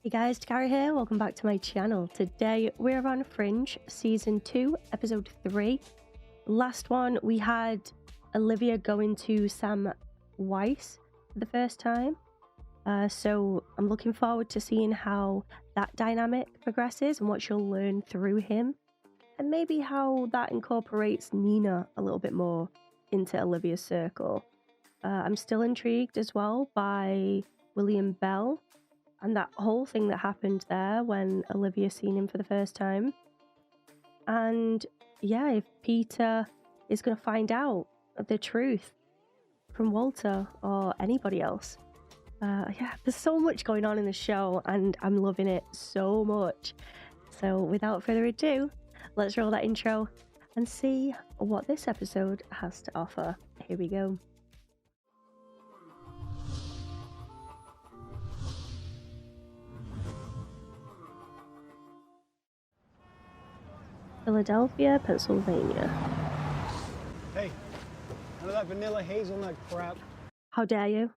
Hey guys, Dakara here, welcome back to my channel. Today we're on Fringe Season 2, Episode 3. Last one we had Olivia going to Sam Weiss for the first time. So I'm looking forward to seeing how that dynamic progresses and what she'll learn through him. And maybe how that incorporates Nina a little bit more into Olivia's circle. I'm still intrigued as well by William Bell and that whole thing that happened there when Olivia seen him for the first time. And yeah, if Peter is going to find out the truth from Walter or anybody else. Yeah, there's so much going on in the show and I'm loving it so much. So without further ado, let's roll that intro and see what this episode has to offer. Here we go. Philadelphia, Pennsylvania. Hey, none of that vanilla hazelnut crap. How dare you?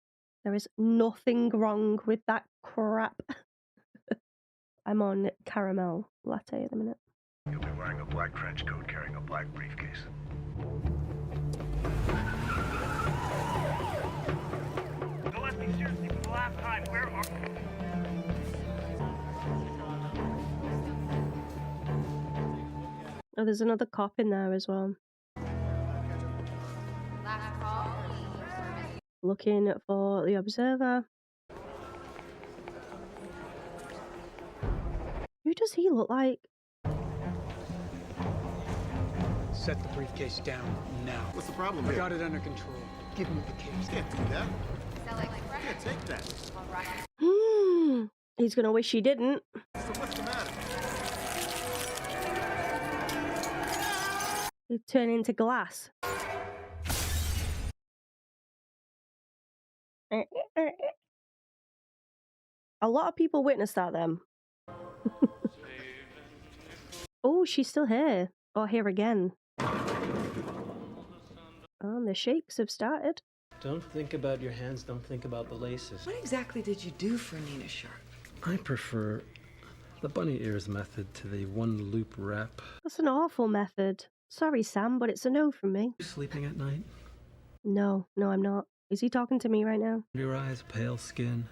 There is nothing wrong with that crap. I'm on caramel latte at the minute. You'll be wearing a black trench coat, carrying a black briefcase. Don't ask me seriously for the last time. Where are... Oh, there's another cop in there as well. Looking for the observer. Who does he look like? Set the briefcase down now. What's the problem I here? got it under control. Give me the case. Can't do that. Can't take that. He's gonna wish he didn't. So what's the matter? He'd turn into glass. A lot of people witnessed that then. Oh, she's still here. Or here again. Oh, the shakes have started. Don't think about your hands, don't think about the laces. What exactly did you do for Nina Sharp? I prefer the bunny ears method to the one loop wrap. That's an awful method. Sorry, Sam, but it's a no from me. You sleeping at night? No, I'm not. Is he talking to me right now? Your eyes, pale skin.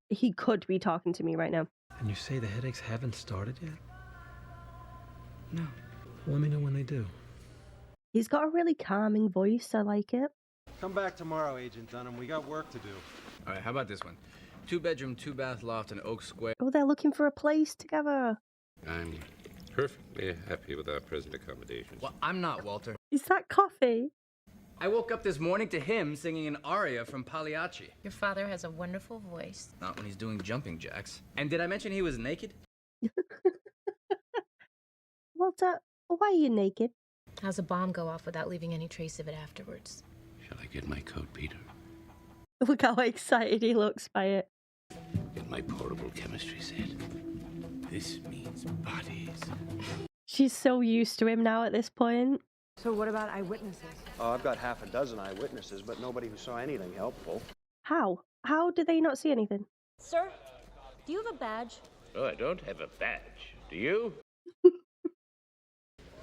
He could be talking to me right now. And you say the headaches haven't started yet? No. Let me know when they do. He's got a really calming voice. I like it. Come back tomorrow, Agent Dunham. We got work to do. All right, how about this one? 2-bedroom, 2-bath loft in Oak Square. Oh, they're looking for a place together. I'm perfectly happy with our present accommodations. Well, I'm not, Walter. Is that coffee? I woke up this morning to him singing an aria from Pagliacci. Your father has a wonderful voice. Not when he's doing jumping jacks. And did I mention he was naked? Walter, why are you naked? How's a bomb go off without leaving any trace of it afterwards? Shall I get my coat, Peter? Look how excited he looks by it. Get my portable chemistry set. This means bodies. She's so used to him now at this point. So what about eyewitnesses? I've got half a dozen eyewitnesses, but nobody who saw anything helpful. How? How do they not see anything? Sir, do you have a badge? Oh, I don't have a badge. Do you?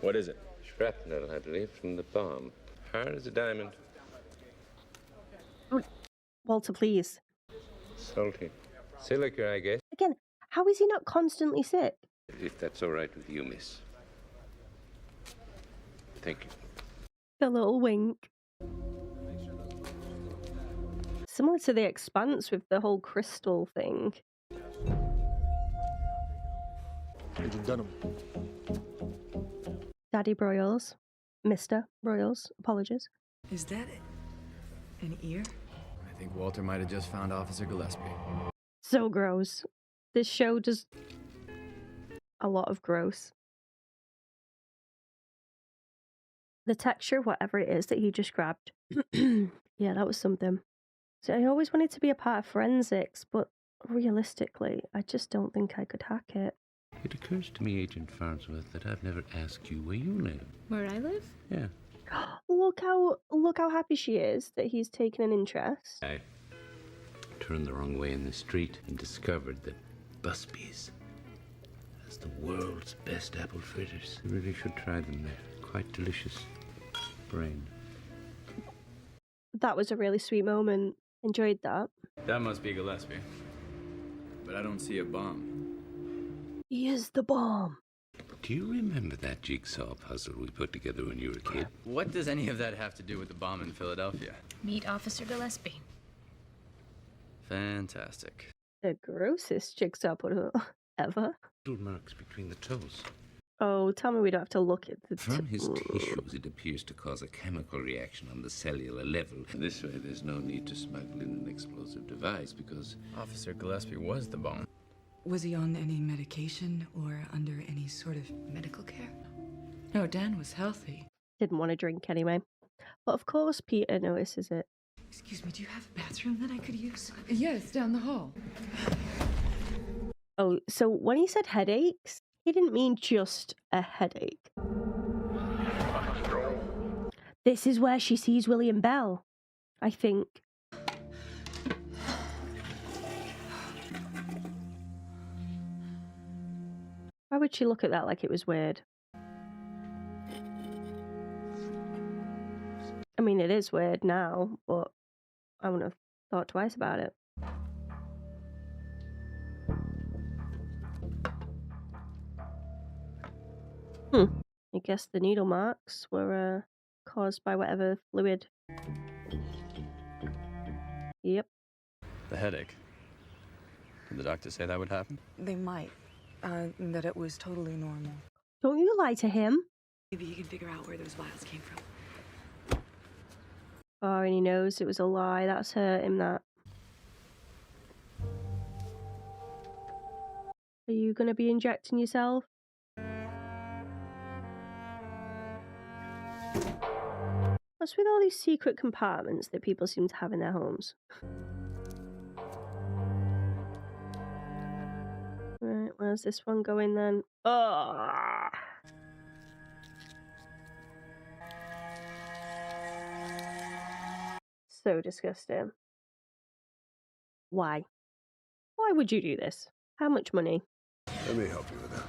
What is it? Shrapnel, I believe, from the bomb. Hard as a diamond. Walter, please. Salty. Silica, I guess. Again, how is he not constantly sick? If that's all right with you, miss. Thank you. A little wink. Similar to The Expanse with the whole crystal thing. Agent Dunham. Daddy Broyles. Mr. Broyles. Apologies. Is that an ear? I think Walter might have just found Officer Gillespie. So gross. This show does a lot of gross. The texture, whatever it is that he just grabbed. Yeah, that was something. So I always wanted to be a part of forensics, but realistically, I just don't think I could hack it. It occurs to me, Agent Farnsworth, that I've never asked you where you live. Where I live? Yeah. Look how happy she is that he's taken an interest. I turned the wrong way in the street and discovered that Busby's. That's the world's best apple fritters. You really should try them. They're quite delicious. Brain. That was a really sweet moment. Enjoyed that. That must be Gillespie. But I don't see a bomb. He is the bomb. Do you remember that jigsaw puzzle we put together when you were a kid? What does any of that have to do with the bomb in Philadelphia? Meet Officer Gillespie. Fantastic. The grossest jigsaw puzzle ever. Little marks between the toes. Oh, tell me we don't have to look at the From his tissues, it appears to cause a chemical reaction on the cellular level. This way, there's no need to smuggle in an explosive device because Officer Gillespie was the bomb. Was he on any medication or under any sort of medical care? No, Dan was healthy. Didn't want to drink anyway. But of course Peter notices it. Excuse me, do you have a bathroom that I could use? Yes, down the hall. Oh, so when he said headaches, he didn't mean just a headache. This is where she sees William Bell, I think. Why would she look at that like it was weird? I mean, it is weird now, but I wouldn't have thought twice about it. I guess the needle marks were caused by whatever fluid. Yep. The headache. Did the doctor say that would happen? They might. That it was totally normal. Don't you lie to him. Maybe you can figure out where those vials came from. Oh, and he knows it was a lie. That's hurt him, that. Are you going to be injecting yourself? What's with all these secret compartments that people seem to have in their homes? Right, where's this one going then? Oh! So disgusting. Why? Why would you do this? How much money? Let me help you with that.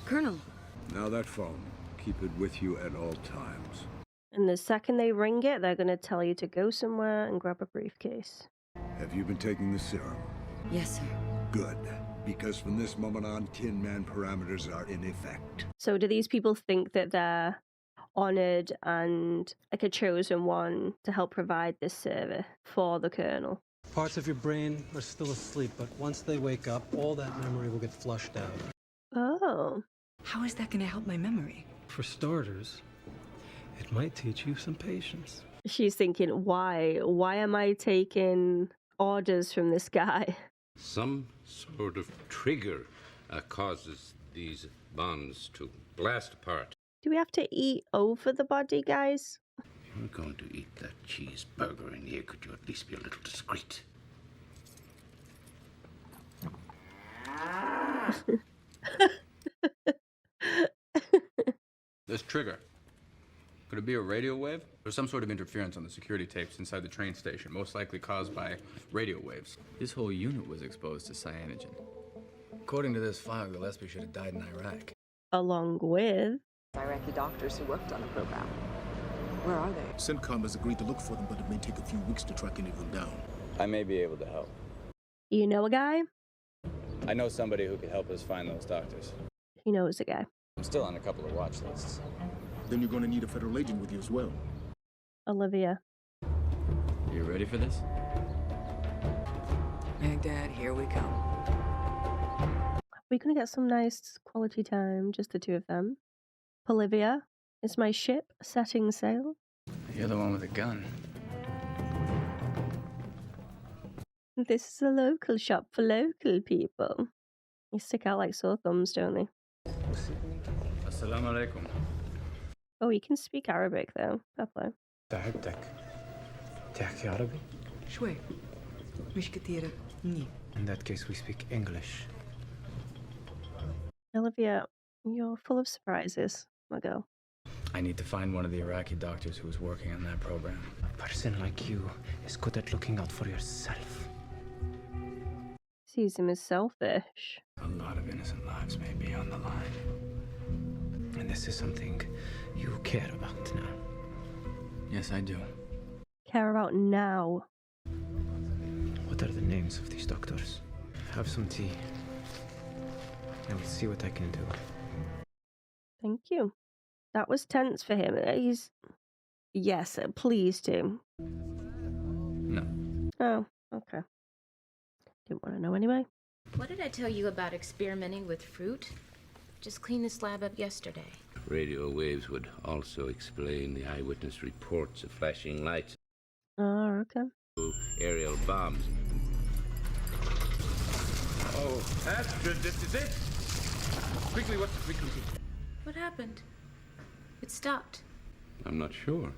Colonel. Now that phone, keep it with you at all times. And the second they ring it, they're going to tell you to go somewhere and grab a briefcase. Have you been taking the serum? Yes, sir. Good. Because from this moment on, Tin Man parameters are in effect. So do these people think that they're honoured and like a chosen one to help provide this service for the Colonel? Parts of your brain are still asleep, but once they wake up, all that memory will get flushed out. Oh. How is that going to help my memory? For starters, it might teach you some patience. She's thinking, why? Why am I taking orders from this guy? Some sort of trigger causes these bonds to blast apart. Do we have to eat over the body, guys? If you're going to eat that cheeseburger in here, could you at least be a little discreet? This trigger. Could it be a radio wave? There's some sort of interference on the security tapes inside the train station, most likely caused by radio waves. His whole unit was exposed to cyanogen. According to this file, Gillespie should have died in Iraq. Along with Iraqi doctors who worked on the program. Where are they? CENTCOM has agreed to look for them, but it may take a few weeks to track any of them down. I may be able to help. You know a guy? I know somebody who could help us find those doctors. He knows a guy. I'm still on a couple of watch lists. Then you're going to need a federal agent with you as well. Olivia. You ready for this? Baghdad, here we come. We're going to get some nice quality time, just the two of them. Olivia, is my ship setting sail? You're the one with a gun. This is a local shop for local people. They stick out like sore thumbs, don't they? Assalamu alaikum. Oh, you can speak Arabic though. Fair play. تعبتك تحكي عربي? شوي. مش كتيرة. منيح. In that case, we speak English. Olivia, you're full of surprises, my girl. I need to find one of the Iraqi doctors who was working on that program. A person like you is good at looking out for yourself. Sees him as selfish. A lot of innocent lives may be on the line. And this is something you care about now. Yes, I do. Care about now. What are the names of these doctors? Have some tea. I will see what I can do. Thank you. That was tense for him. He's... Yes, please do. No. Oh, okay. Didn't want to know anyway. What did I tell you about experimenting with fruit? Just cleaned this lab up yesterday. Radio waves would also explain the eyewitness reports of flashing lights. Oh, okay. Aerial bombs. Oh, Astrid, this is it! Quickly, what's the frequency? What happened? It stopped. I'm not sure.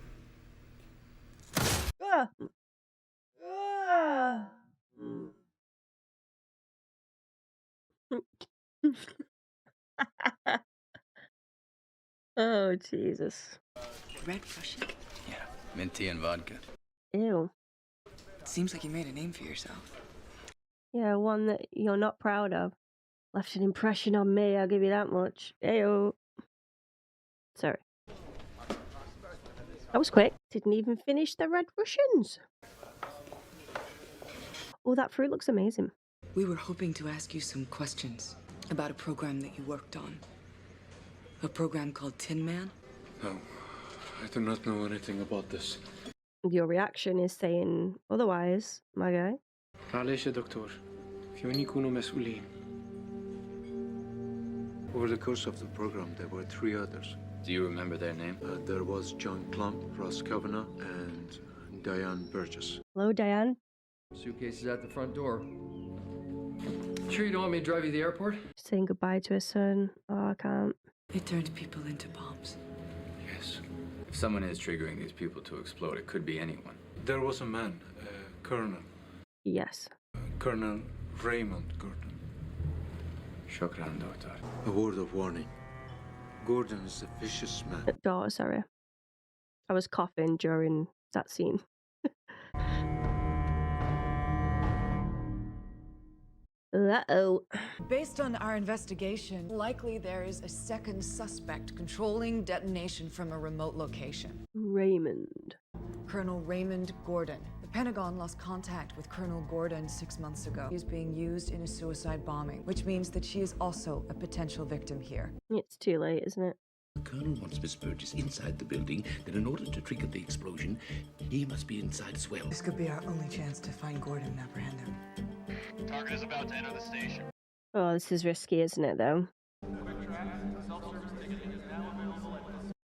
Ah. Ah. Oh, Jesus. Red Russian? Yeah, mint tea and vodka. Ew. Seems like you made a name for yourself. Yeah, one that you're not proud of. Left an impression on me, I'll give you that much. Ew. Sorry. That was quick. Didn't even finish the Red Russians. Oh, that fruit looks amazing. We were hoping to ask you some questions about a program that you worked on. A program called Tin Man? No, I do not know anything about this. Your reaction is saying otherwise, my guy. معلش يا دكتور. كمان يكونوا مسؤولين. Over the course of the program, there were 3 others. Do you remember their name? There was John Klump, Ross Kavanagh, and Diane Burgess. Hello, Diane. Suitcase is at the front door. Sure you don't want me to drive you to the airport? Saying goodbye to his son. Oh, I can't. They turned people into bombs. Yes. If someone is triggering these people to explode, it could be anyone. There was a man, Colonel. Yes. Colonel Raymond Gordon. Shukran, Doctor. A word of warning. Gordon is a vicious man. Daughter, sorry. I was coughing during that scene. Uh-oh. Based on our investigation, likely there is a second suspect controlling detonation from a remote location. Raymond. Colonel Raymond Gordon. The Pentagon lost contact with Colonel Gordon 6 months ago. He is being used in a suicide bombing, which means that she is also a potential victim here. It's too late, isn't it? The Colonel wants Miss Burgess inside the building, then in order to trigger the explosion, he must be inside as well. This could be our only chance to find Gordon and apprehend him. Target is about to enter the station. Oh, this is risky, isn't it, though?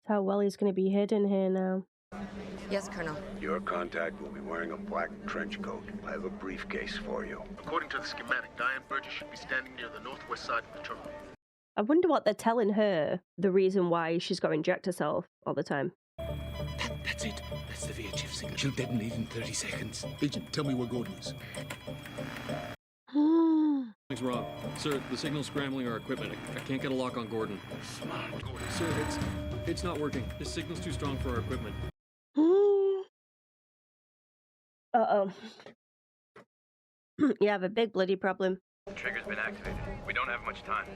How well he's going to be hidden here now. Yes, Colonel. Your contact will be wearing a black trench coat. I have a briefcase for you. According to the schematic, Diane Burgess should be standing near the northwest side of the terminal. I wonder what they're telling her, the reason why she's got to inject herself all the time. That's it. That's the VHF signal. She'll detonate in 30 seconds. Agent, tell me where Gordon is. Something's wrong. Sir, the signal's scrambling our equipment. I can't get a lock on Gordon. Smart. Sir, it's not working. This signal's too strong for our equipment. Uh-oh. You have a big bloody problem. Trigger's been activated. We don't have much time.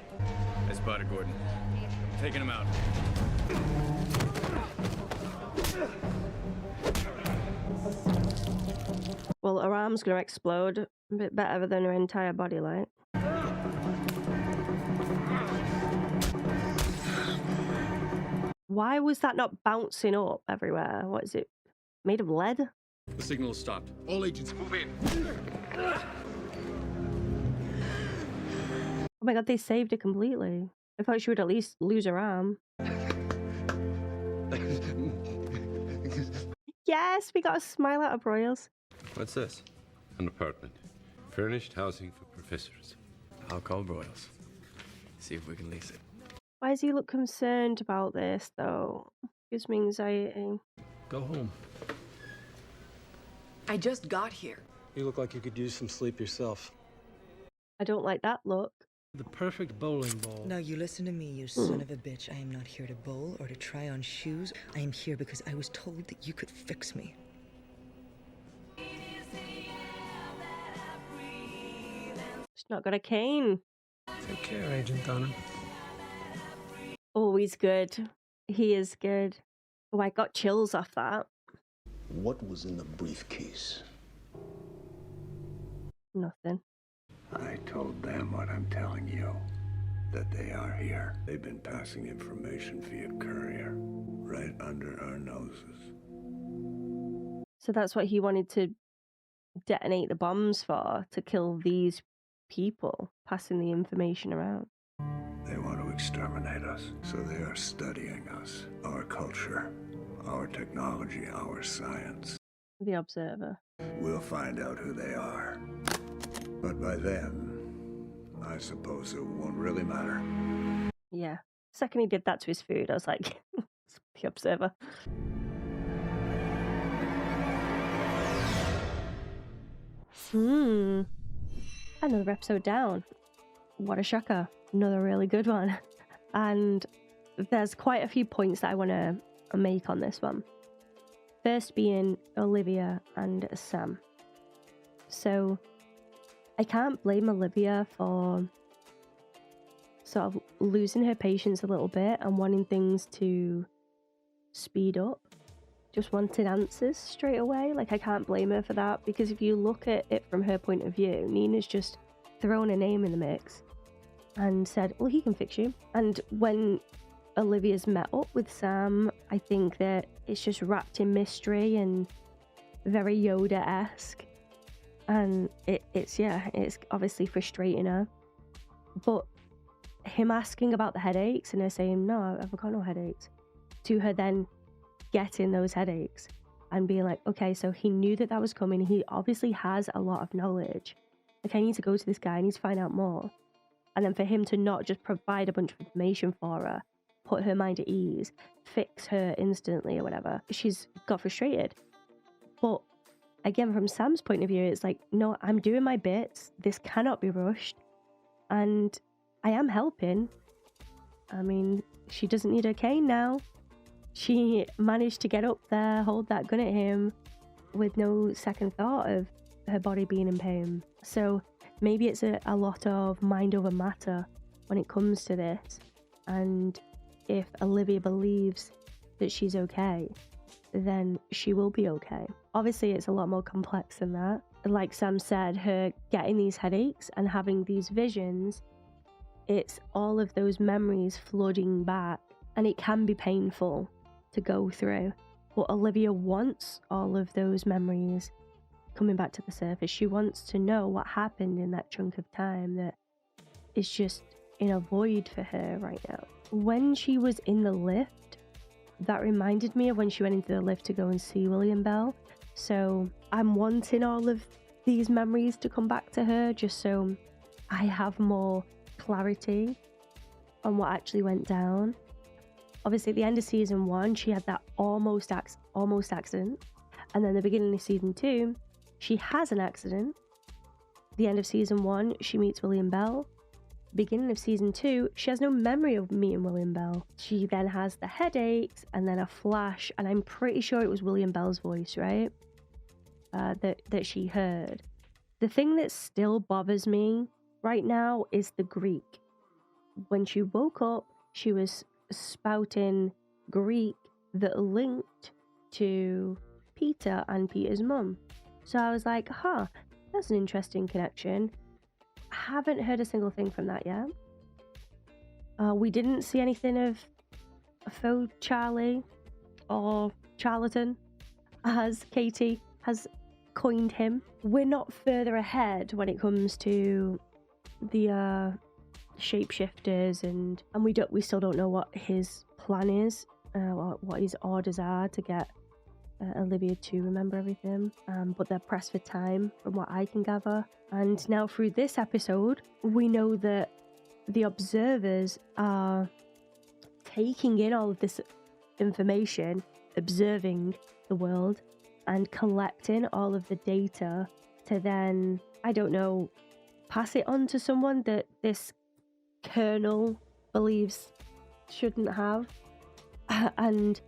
I spotted Gordon. I'm taking him out. Well, her arm's going to explode. A bit better than her entire body, like. Why was that not bouncing up everywhere? What is it? Made of lead? The signal has stopped. All agents, move in. Oh my god, they saved her completely. I thought she would at least lose her arm. Yes, we got a smile out of Royals. What's this? An apartment. Furnished housing for professors. I'll call Broyles. See if we can lease it. Why does he look concerned about this, though? Gives me anxiety. Go home. I just got here. You look like you could use some sleep yourself. I don't like that look. The perfect bowling ball. Now you listen to me, you son of a bitch. I am not here to bowl or to try on shoes. I am here because I was told that you could fix me. She's not got a cane. Take care, Agent Dunham. Oh, he's good. He is good. Oh, I got chills off that. What was in the briefcase? Nothing. I told them what I'm telling you. That they are here. They've been passing information via courier. Right under our noses. So that's what he wanted to detonate the bombs for, to kill these people, passing the information around. They want to exterminate us, so they are studying us, our culture, our technology, our science. The Observer. We'll find out who they are. But by then, I suppose it won't really matter. Yeah. Second he did that to his food, I was like, it's The Observer. Another episode down. What a shocker. Another really good one. And there's quite a few points that I want to make on this one. First being Olivia and Sam. So I can't blame Olivia for sort of losing her patience a little bit and wanting things to speed up. Just wanted answers straight away. Like, I can't blame her for that, because if you look at it from her point of view, Nina's just thrown a name in the mix and said, well, he can fix you. And when Olivia's met up with Sam, I think that it's just wrapped in mystery and very Yoda-esque. And it's obviously frustrating her. But him asking about the headaches and her saying, no, I've got no headaches, to her then getting those headaches and being like, okay, so he knew that was coming. He obviously has a lot of knowledge. Like, I need to go to this guy, I need to find out more. And then for him to not just provide a bunch of information for her, put her mind at ease, fix her instantly or whatever, she's got frustrated. But again, from Sam's point of view, it's like, no, I'm doing my bits. This cannot be rushed. And I am helping. I mean, she doesn't need a cane now. She managed to get up there, hold that gun at him with no second thought of her body being in pain. So maybe it's a lot of mind over matter when it comes to this. And if Olivia believes that she's okay, then she will be okay. Obviously, it's a lot more complex than that. Like Sam said, her getting these headaches and having these visions, it's all of those memories flooding back, and it can be painful to go through. But Olivia wants all of those memories coming back to the surface. She wants to know what happened in that chunk of time that is just in a void for her right now. When she was in the lift, that reminded me of when she went into the lift to go and see William Bell. So I'm wanting all of these memories to come back to her, just so I have more clarity on what actually went down. Obviously, at the end of season 1, she had that almost accident. And then the beginning of season 2, she has an accident. The end of season 1, she meets William Bell. Beginning of season 2, she has no memory of meeting William Bell. She then has the headaches and then a flash, and I'm pretty sure it was William Bell's voice, right? That she heard. The thing that still bothers me right now is the Greek. When she woke up, she was spouting Greek that linked to Peter and Peter's mum. So I was like, that's an interesting connection. Haven't heard a single thing from that yet. We didn't see anything of faux Charlie or charlatan, as Katie has coined him. We're not further ahead when it comes to the shapeshifters, and we still don't know what his plan is, what his orders are to get Olivia to remember everything, but they're pressed for time from what I can gather. And now through this episode, we know that the observers are taking in all of this information, observing the world and collecting all of the data to then, I don't know, pass it on to someone that this colonel believes shouldn't have. And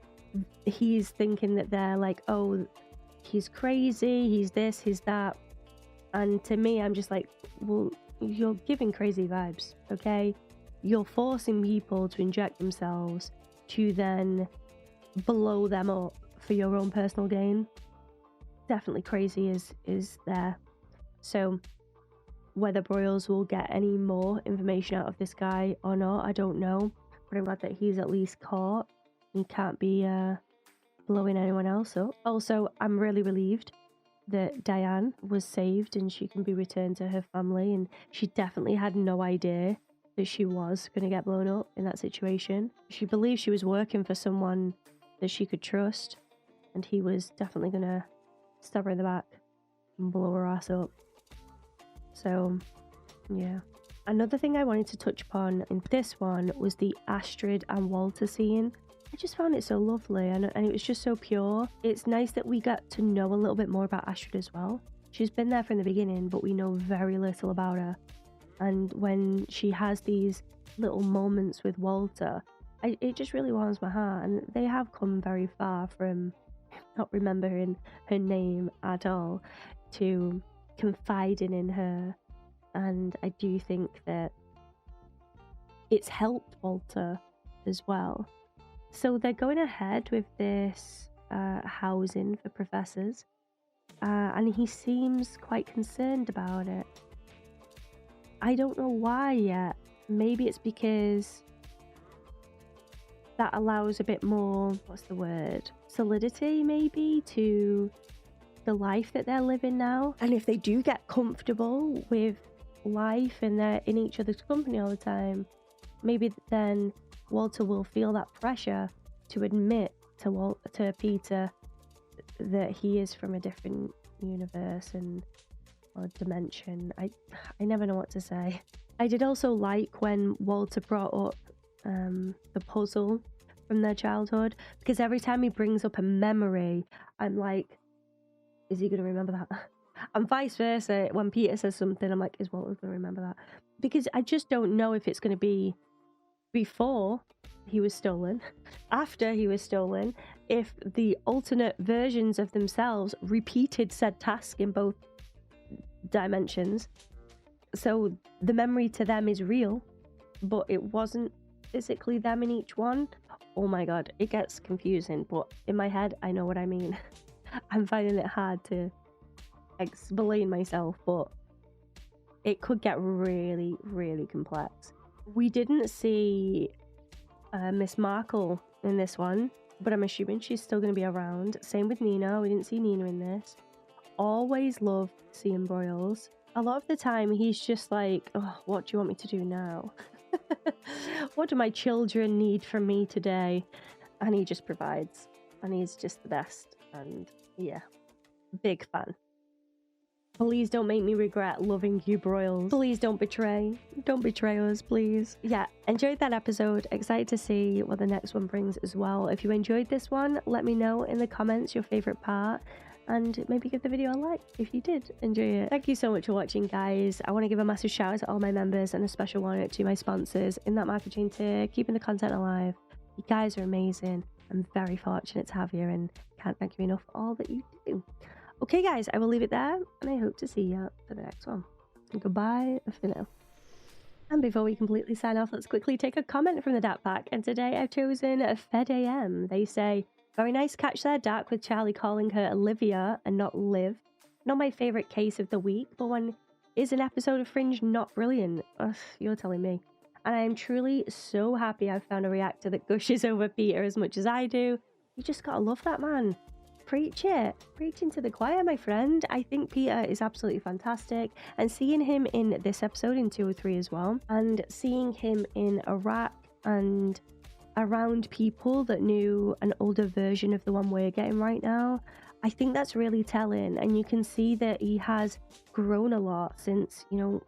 he's thinking that they're like, oh, he's crazy, he's this, he's that. And to me, I'm just like, well, you're giving crazy vibes, okay? You're forcing people to inject themselves to then blow them up for your own personal gain. Definitely crazy is there. So whether Broyles will get any more information out of this guy or not, I don't know. But I'm glad that he's at least caught. He can't be blowing anyone else up. Also, I'm really relieved that Diane was saved and she can be returned to her family, and she definitely had no idea that she was going to get blown up in that situation. She believed she was working for someone that she could trust, and he was definitely going to stab her in the back and blow her ass up. So, yeah. Another thing I wanted to touch upon in this one was the Astrid and Walter scene. I just found it so lovely, and it was just so pure. It's nice that we got to know a little bit more about Astrid as well. She's been there from the beginning, but we know very little about her. And when she has these little moments with Walter, it just really warms my heart. And they have come very far from not remembering her name at all to confiding in her. And I do think that it's helped Walter as well. So they're going ahead with this housing for professors, and he seems quite concerned about it. I don't know why yet. Maybe it's because that allows a bit more, what's the word, solidity maybe to the life that they're living now. And if they do get comfortable with life and they're in each other's company all the time, maybe then Walter will feel that pressure to admit to Peter that he is from a different universe or dimension. I never know what to say. I did also like when Walter brought up the puzzle from their childhood, because every time he brings up a memory, I'm like, is he going to remember that? And vice versa, when Peter says something, I'm like, is Walter going to remember that? Because I just don't know if it's going to be before he was stolen, after he was stolen, if the alternate versions of themselves repeated said task in both dimensions. So the memory to them is real, but it wasn't physically them in each one. Oh my god, it gets confusing, but in my head, I know what I mean. I'm finding it hard to explain myself, but it could get really, really complex. We didn't see Miss Markle in this one, but I'm assuming she's still going to be around. Same with Nina. We didn't see Nina in this. Always love seeing Broyles. A lot of the time, he's just like, oh, what do you want me to do now? What do my children need from me today? And he just provides. And he's just the best. And yeah, big fan. Please don't make me regret loving you, Broyles. Please don't betray. Don't betray us, please. Yeah, enjoyed that episode. Excited to see what the next one brings as well. If you enjoyed this one, let me know in the comments your favorite part, and maybe give the video a like if you did enjoy it. Thank you so much for watching, guys. I want to give a massive shout out to all my members and a special one to my sponsors in that market chain tier, keeping the content alive. You guys are amazing. I'm very fortunate to have you, and can't thank you enough for all that you do. Okay, guys, I will leave it there, and I hope to see you for the next one. Goodbye for now. And before we completely sign off, let's quickly take a comment from the DAC pack. And today I've chosen Fed AM. They say, very nice catch there, DAC, with Charlie calling her Olivia and not Liv. Not my favourite case of the week, but when is an episode of Fringe not brilliant? Ugh, you're telling me. And I am truly so happy I've found a reactor that gushes over Peter as much as I do. You just gotta love that man. Preach it. Preaching to the choir, my friend. I think Peter is absolutely fantastic. And seeing him in this episode in 203 as well, and seeing him in Iraq and around people that knew an older version of the one we're getting right now, I think that's really telling. And you can see that he has grown a lot since, you know,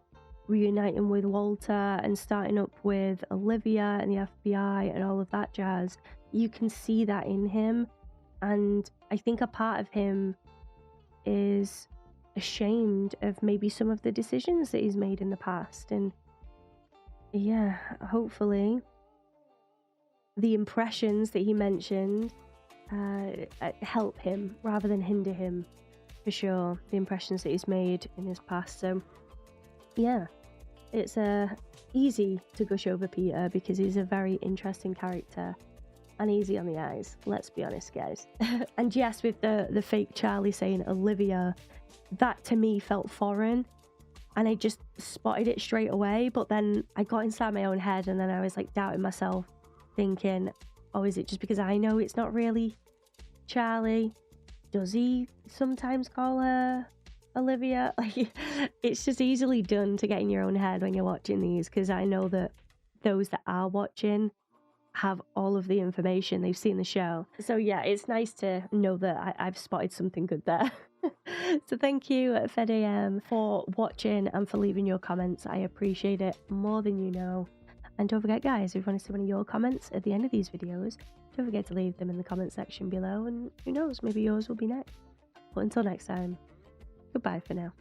reuniting with Walter and starting up with Olivia and the FBI and all of that jazz. You can see that in him. And I think a part of him is ashamed of maybe some of the decisions that he's made in the past. And yeah, hopefully the impressions that he mentioned help him rather than hinder him, for sure, the impressions that he's made in his past. So yeah, it's easy to gush over Peter because he's a very interesting character and easy on the eyes, let's be honest, guys. And yes, with the fake Charlie saying Olivia, that to me felt foreign, and I just spotted it straight away. But then I got inside my own head, and then I was like doubting myself, thinking, oh, is it just because I know it's not really Charlie? Does he sometimes call her Olivia? Like, it's just easily done to get in your own head when you're watching these, because I know that those that are watching have all of the information, they've seen the show. So yeah, it's nice to know that I've spotted something good there. So thank you, FedAM, for watching and for leaving your comments. I appreciate it more than you know. And don't forget, guys, if you want to see one of your comments at the end of these videos, don't forget to leave them in the comment section below, and who knows, maybe yours will be next. But until next time, goodbye for now.